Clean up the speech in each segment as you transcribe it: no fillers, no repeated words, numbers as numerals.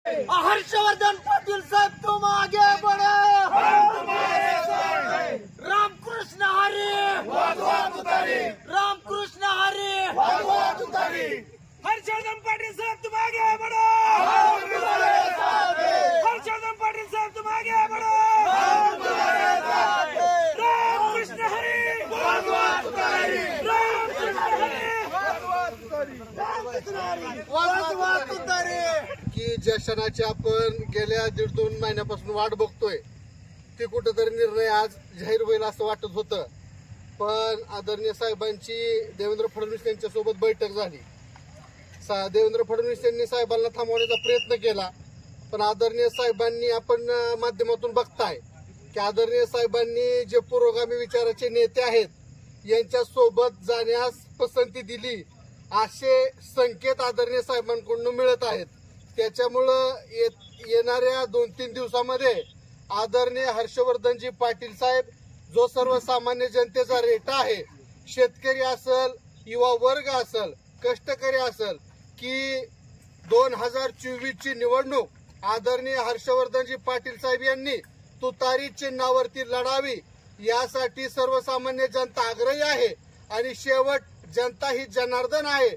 हर्षवर्धन पाटील साहब तुम आगे बढ़ो, रामकृष्ण हरी, रामकृष्ण हरी। हर्षवर्धन पाटील साहब तुम आगे बढ़ो, हर्षवर्धन पाटील साहब तुम आगे बढ़ो, रामकृष्ण हरी, रामकृष्ण हरी। की ज्या क्षणाची आपण गेल्या 1.5-2 महिन्यापासून वाट बघतोय ते कुठेतरी निर्णय आज जाहीर होईल असं वाटत होतं, पण आदरणीय साहेबांची देवेंद्र फडणवीस यांच्यासोबत बैठक झाली। देवेंद्र फडणवीस यांनी साहेबांना थांबवण्याचा प्रयत्न केला, पण आदरणीय साहेबांनी आपण माध्यमातून बघताय की आदरणीय साहेबांनी जे पुरोगामी विचाराचे नेते आहेत यांच्या सोबत जाण्यास पसंती दिली असे संकेत आदरणीय साहेबांकडून मिळत आहेत। त्याच्यामुळं येणाऱ्या 2-3 दिवसामध्ये आदरणीय हर्षवर्धनजी पाटील साहेब जो सर्वसामान्य जनतेचा रेटा आहे, शेतकरी असेल, युवा वर्ग असेल, कष्टकरी असेल, की 2024 ची निवडणूक आदरणीय हर्षवर्धनजी पाटील साहेब यांनी तुतारी चिन्हावरती लढावी यासाठी सर्वसामान्य जनता आग्रही आहे आणि शेवट जनता ही जनार्दन आहे।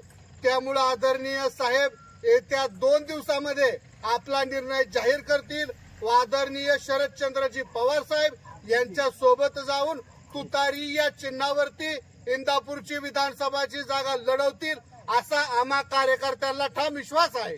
त्यामुळे आदरणीय साहेब येत्या 2 दिवसामध्ये आपला निर्णय जाहीर करतील व आदरणीय शरदचंद्रजी पवार साहेब यांच्या सोबत जाऊन तुतारी या चिन्हावरती इंदापूरची विधानसभाची जागा लढवतील असा आम्हा कार्यकर्त्यांना ठाम विश्वास आहे।